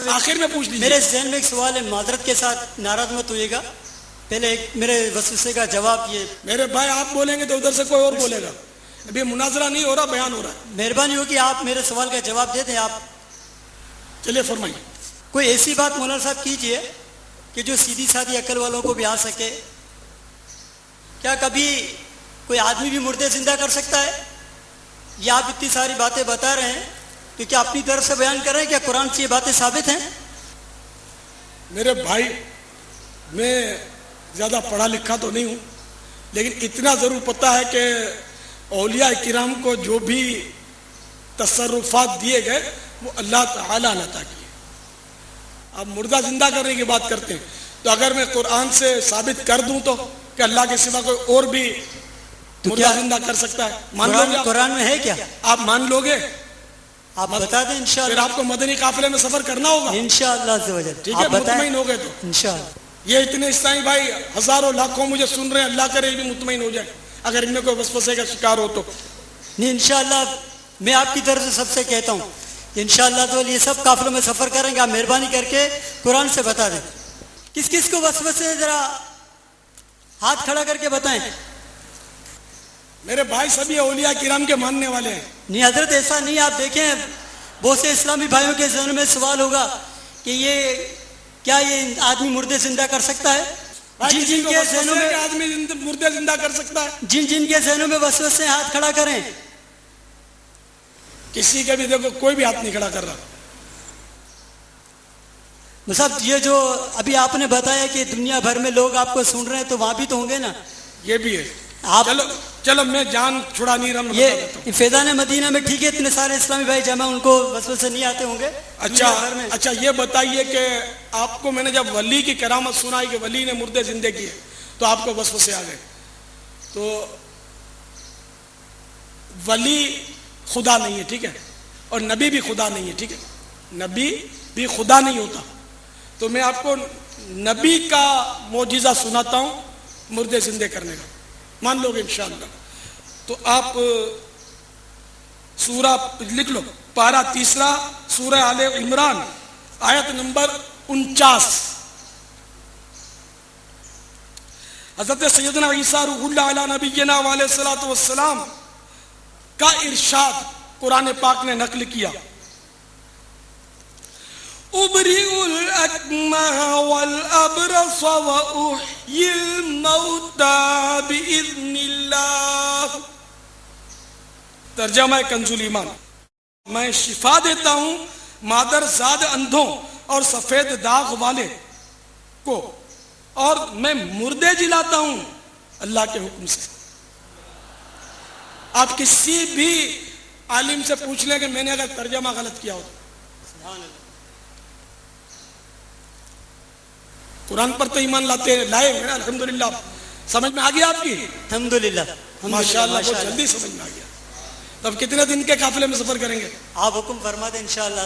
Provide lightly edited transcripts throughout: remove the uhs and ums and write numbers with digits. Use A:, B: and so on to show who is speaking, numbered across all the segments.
A: آخر میں پوچھ لیجیے.
B: میرے ذہن میں ایک سوال ہے, معذرت کے ساتھ ناراض مت ہوئیے گا, پہلے ایک میرے وسوسے کا جواب یہ.
A: میرے بھائی آپ بولیں گے تو ادھر سے کوئی اور بولے گا. ابھی مناظرہ نہیں ہو رہا, بیان ہو رہا ہے.
B: مہربانی ہو کہ آپ میرے سوال کا جواب دے دیں. آپ
A: چلیے فرمائیے.
B: کوئی ایسی بات مولانا صاحب کیجئے کہ جو سیدھی سادھی عقل والوں کو بھی آ سکے. کیا کبھی کوئی آدمی بھی مردے زندہ کر سکتا ہے؟ یا آپ اتنی ساری باتیں بتا رہے ہیں تو کیا اپنی طرف سے بیان کر رہے ہیں, کیا قرآن سے یہ باتیں ثابت ہیں؟
A: میرے بھائی میں زیادہ پڑھا لکھا تو نہیں ہوں, لیکن اتنا ضرور پتہ ہے کہ اولیاء کرام کو جو بھی تصرفات دیے گئے وہ اللہ تعالیٰ نے عطا کیے. اب مردہ زندہ کرنے کی بات کرتے ہیں تو اگر میں قرآن سے ثابت کر دوں تو کہ اللہ کے سوا کوئی اور بھی مردہ زندہ کر سکتا ہے, مان لو گے؟
B: قرآن میں ہے کیا؟
A: آپ مان لو گے؟
B: آپ بتا دیں انشاءاللہ.
A: پھر آپ کو مدنی قافلے میں سفر کرنا ہوگا
B: انشاءاللہ عز و جل.
A: ٹھیک ہے, مطمئن ہو گئے تو
B: انشاءاللہ.
A: یہ اتنے اسلامی بھائی ہزاروں لاکھوں مجھے سن رہے ہیں, اللہ کرے یہ بھی مطمئن ہو جائے اگر ان میں کوئی وسوسے کا شکار ہو تو.
B: نہیں انشاءاللہ میں آپ کی طرف سے سب سے کہتا ہوں کہ انشاءاللہ تو یہ سب قافلوں میں سفر کریں گے. آپ مہربانی کر کے قرآن سے بتا دیں کس کس کو وسوسے ہیں, ذرا ہاتھ کھڑا کر کے بتائیں.
A: میرے بھائی سبھی اولیاء کرام کے ماننے والے ہیں.
B: نہیں حضرت ایسا نہیں. آپ دیکھیں بہت سے اسلامی بھائیوں کے ذہن میں سوال ہوگا کہ یہ کیا یہ آدمی مردے زندہ کر سکتا ہے؟ جن جن کے ذہنوں میں
A: آدمی مردے زندہ کر سکتا ہے,
B: جن جن کے ذہنوں میں وسوسے ہیں ہاتھ کھڑا کریں.
A: کسی کے بھی دیکھو کوئی بھی ہاتھ نہیں کھڑا کر رہا.
B: صاحب یہ جو ابھی آپ نے بتایا کہ دنیا بھر میں لوگ آپ کو سن رہے ہیں تو وہاں بھی تو ہوں گے نا.
A: یہ بھی ہے.
B: آپ
A: چلو میں جان چھڑا نہیں رہا.
B: یہ فیضان مدینہ میں ٹھیک ہے اتنے سارے اسلامی بھائی جمع, ان کو وسوسے نہیں آتے ہوں گے.
A: اچھا یہ بتائیے کہ آپ کو میں نے جب ولی کی کرامت سنائی کہ ولی نے مردے زندے کیے تو آپ کو وسوسے آ گئے. تو ولی خدا نہیں ہے, ٹھیک ہے, اور نبی بھی خدا نہیں ہے, ٹھیک ہے, نبی بھی خدا نہیں ہوتا. تو میں آپ کو نبی کا معجزہ سناتا ہوں مردے زندے کرنے کا, مان لو گے انشاءاللہ. تو آپ سورہ لکھ لو, پارہ 3 سورہ آل عمران آیت نمبر 49. حضرت سیدنا عیسیٰ روح اللہ علیہ نبینا علیہ الصلوۃ والسلام کا ارشاد قرآن پاک نے نقل کیا. ابرئ الاکمہ والابرص واحیی الموتى باذن اللہ. ترجمہ کنز الایمان, میں شفا دیتا ہوں مادر زاد اندھوں اور سفید داغ والے کو, اور میں مردے جلاتا ہوں اللہ کے حکم سے. آپ کسی بھی عالم سے پوچھ لیں کہ میں نے اگر ترجمہ غلط کیا ہو. قرآن پر تو ایمان لائے ہیں الحمدللہ. سمجھ میں آ گیا آپ کی؟
B: الحمدللہ
A: ماشاءاللہ بہت جلدی سمجھ میں آ گیا. تب کتنے دن کے قافلے میں سفر کریں گے؟
B: آپ حکم فرما دیں انشاءاللہ.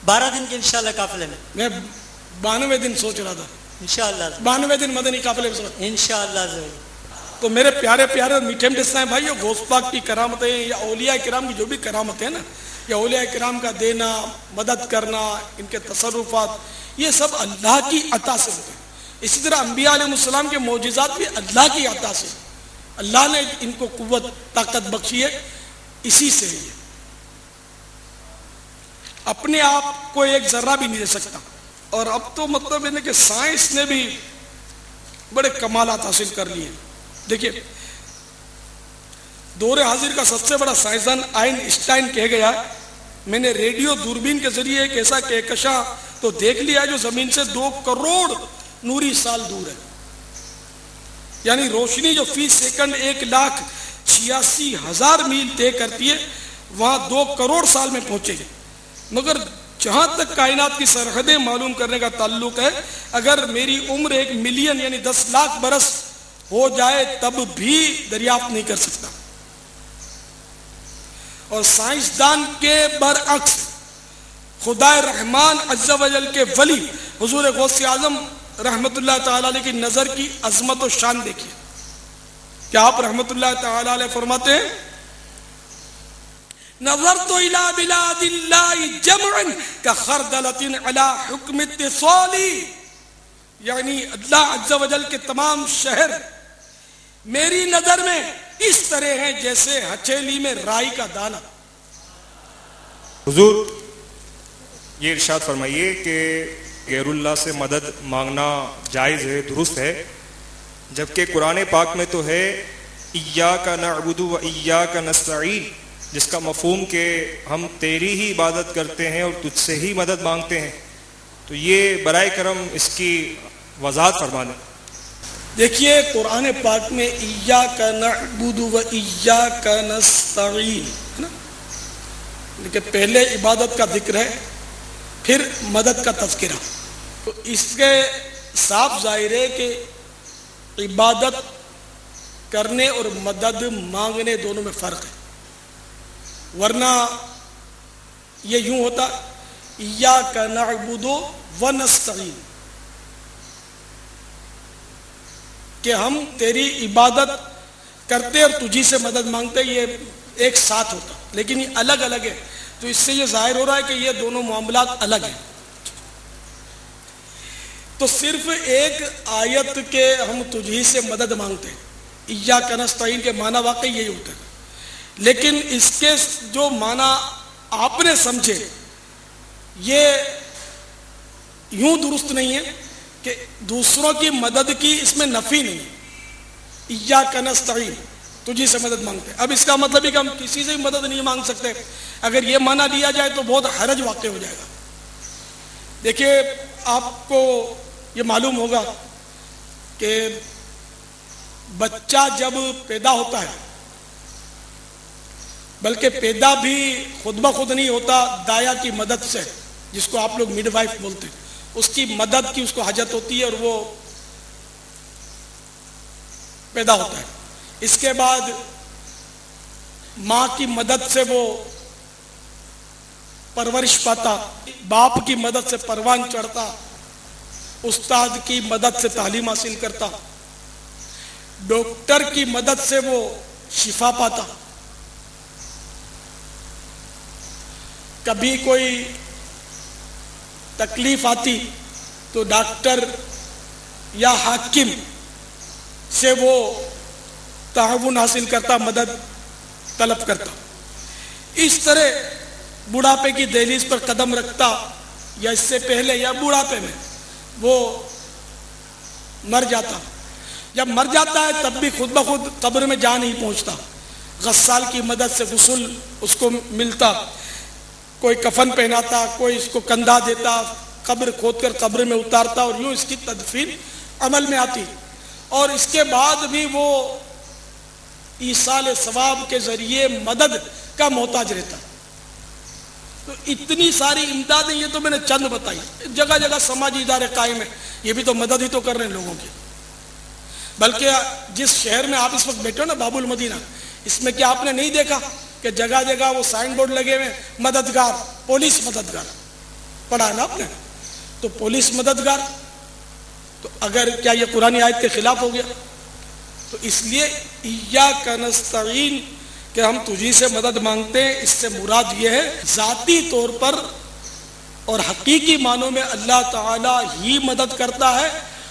B: 12 دن کے انشاءاللہ قافلے میں.
A: میں 92 دن سوچ رہا تھا
B: انشاءاللہ
A: 92 دن مدنی قافلے میں سفر.
B: انشاءاللہ.
A: تو میرے پیارے پیارے میٹھے میٹھے ہیں بھائی, غوث پاک کی کرامتیں یا اولیاء کرام کی جو بھی کرامتیں ہیں نا, یا اولیاء کرام کا دینا, مدد کرنا, ان کے تصرفات, یہ سب اللہ کی عطا سے ہوتے ہیں. اسی طرح انبیاء علیہ السلام کے معجزات بھی اللہ کی عطا سے, اللہ نے ان کو قوت طاقت بخشی ہے, اسی سے ہے. اپنے آپ کو ایک ذرہ بھی نہیں دے سکتا. اور اب تو مطلب ہے کہ سائنس نے بھی بڑے کمالات حاصل کر لیے. دیکھیے دور حاضر کا سب سے بڑا سائنسدان آئنسٹائن کہہ گیا, میں نے ریڈیو دوربین کے ذریعے ایک ایسا کہکشاں تو دیکھ لیا جو زمین سے 2 کروڑ نوری سال دور ہے. یعنی روشنی جو فی سیکنڈ 1,86,000 میل طے کرتی ہے وہاں 2 کروڑ سال میں پہنچے گی. مگر جہاں تک کائنات کی سرحدیں معلوم کرنے کا تعلق ہے, اگر میری عمر 1 ملین یعنی 10 لاکھ برس ہو جائے تب بھی دریافت نہیں کر سکتا. اور سائنسدان کے برعکس خدا رحمان عز و جل کے ولی حضور غوث اعظم رحمت اللہ تعالی علیہ کی نظر کی عظمت و شان دیکھیے. کیا آپ رحمت اللہ تعالی علیہ فرماتے ہیں نظرت الى بلاد اللہ جمعا كخردلة على حکم اتصال، یعنی اللہ عز و جل کے تمام شہر میری نظر میں اس طرح ہیں جیسے ہتھیلی میں رائی کا دانہ۔
C: حضور یہ ارشاد فرمائیے کہ غیر اللہ سے مدد مانگنا جائز ہے، درست ہے، جبکہ قرآن پاک میں تو ہے ایاک نعبد و ایاک نستعین، جس کا مفہوم کہ ہم تیری ہی عبادت کرتے ہیں اور تجھ سے ہی مدد مانگتے ہیں، تو یہ برائے کرم اس کی وضاحت فرما دیں۔
A: دیکھیے قرآن پاک میں ایاک نعبد و ایاک نستعین ہے نا، لیکن پہلے عبادت کا ذکر ہے پھر مدد کا تذکرہ، تو اس کے صاف ظاہر ہے کہ عبادت کرنے اور مدد مانگنے دونوں میں فرق ہے، ورنہ یہ یوں ہوتا ایاک نعبد و نستعین کہ ہم تیری عبادت کرتے اور تجھی سے مدد مانگتے، یہ ایک ساتھ ہوتا، لیکن یہ الگ الگ ہے، تو اس سے یہ ظاہر ہو رہا ہے کہ یہ دونوں معاملات الگ ہیں۔ تو صرف ایک آیت کے ہم تجھی سے مدد مانگتے ہیں، ایاک نستعین کے معنی واقعی یہی ہوتا ہے، لیکن اس کے جو معنی آپ نے سمجھے یہ یوں درست نہیں ہے کہ دوسروں کی مدد کی اس میں نفی نہیں ہے، ایاک نستعین تجھی سے مدد مانگتے ہیں۔ اب اس کا مطلب ہے کہ ہم کسی سے مدد نہیں مانگ سکتے، اگر یہ معنی لیا جائے تو بہت حرج واقع ہو جائے گا۔ دیکھیے آپ کو یہ معلوم ہوگا کہ بچہ جب پیدا ہوتا ہے، بلکہ پیدا بھی خود بخود نہیں ہوتا، دایا کی مدد سے، جس کو آپ لوگ مڈ وائف بولتے ہیں، اس کی مدد کی اس کو حاجت ہوتی ہے اور وہ پیدا ہوتا ہے۔ اس کے بعد ماں کی مدد سے وہ پرورش پاتا، باپ کی مدد سے پروان چڑھتا، استاد کی مدد سے تعلیم حاصل کرتا، ڈاکٹر کی مدد سے وہ شفا پاتا، کبھی کوئی تکلیف آتی تو ڈاکٹر یا حاکم سے وہ تعاون حاصل کرتا، مدد طلب کرتا۔ اس طرح بڑھاپے کی دہلیز پر قدم رکھتا یا اس سے پہلے یا بڑھاپے میں وہ مر جاتا، جب مر جاتا ہے تب بھی خود بخود قبر میں جا نہیں پہنچتا، غسال کی مدد سے غسل اس کو ملتا، کوئی کفن پہناتا، کوئی اس کو کندھا دیتا، قبر کھود کر قبر میں اتارتا، اور یوں اس کی تدفین عمل میں آتی، اور اس کے بعد بھی وہ ایصال ثواب کے ذریعے مدد کا محتاج رہتا۔ تو اتنی ساری امدادیں، یہ تو میں نے چند بتائی، جگہ جگہ سماجی ادارے قائم ہیں، یہ بھی تو مدد ہی تو کر رہے ہیں لوگوں کی۔ بلکہ جس شہر میں آپ اس وقت بیٹھے ہو نا، باب المدینہ، اس میں کیا آپ نے نہیں دیکھا کہ جگہ جگہ وہ سائن بورڈ لگے ہوئے، مددگار، پولیس مددگار، پڑھا ہے نا آپ نے؟ تو پولیس مددگار، تو اگر کیا یہ قرآن آیت کے خلاف ہو گیا؟ تو اس لیے ایاک نستعین کہ ہم تجھی سے مدد مانگتے ہیں، اس سے مراد یہ ہے ذاتی طور پر اور حقیقی معنوں میں اللہ تعالی ہی مدد کرتا ہے،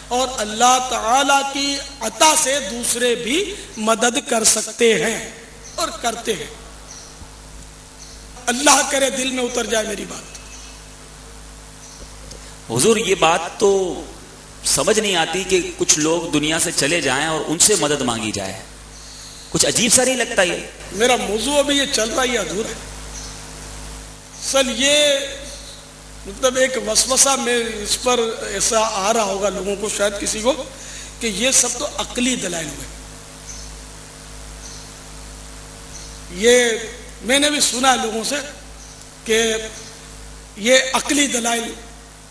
A: اور اللہ تعالی کی عطا سے دوسرے بھی مدد کر سکتے ہیں اور کرتے ہیں۔ اللہ کرے دل میں اتر جائے میری بات۔
D: حضور یہ بات تو سمجھ نہیں آتی کہ کچھ لوگ دنیا سے چلے جائیں اور ان سے مدد مانگی جائے، کچھ عجیب سا نہیں لگتا؟ یہ
A: میرا موضوع ابھی یہ چل رہا ہے، یہ ادھورا ہے۔ سر یہ مطلب ایک وسوسہ میں اس پر ایسا آ رہا ہوگا لوگوں کو، شاید کسی کو، کہ یہ سب تو عقلی دلائل ہوئے۔ یہ میں نے بھی سنا ہے لوگوں سے کہ یہ عقلی دلائل،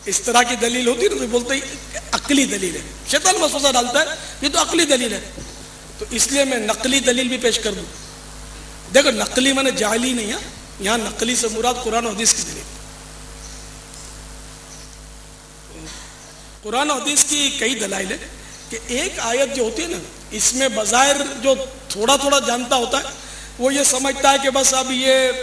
A: اس طرح کی دلیل ہوتی ہے نا، تو بولتے ہیں عقلی دلیل ہے، شیطان وسوسہ ڈالتا ہے یہ تو عقلی دلیل ہے، تو اس لیے میں نقلی دلیل بھی پیش کر دوں۔ دیکھو نقلی میں نے جعلی نہیں ہے، یہاں نقلی سے مراد قرآن و حدیث کی دلیل۔ قرآن و حدیث کی کئی دلائل ہے کہ ایک آیت جو ہوتی ہے نا، اس میں بظاہر جو تھوڑا تھوڑا جانتا ہوتا ہے وہ یہ سمجھتا ہے کہ بس اب یہ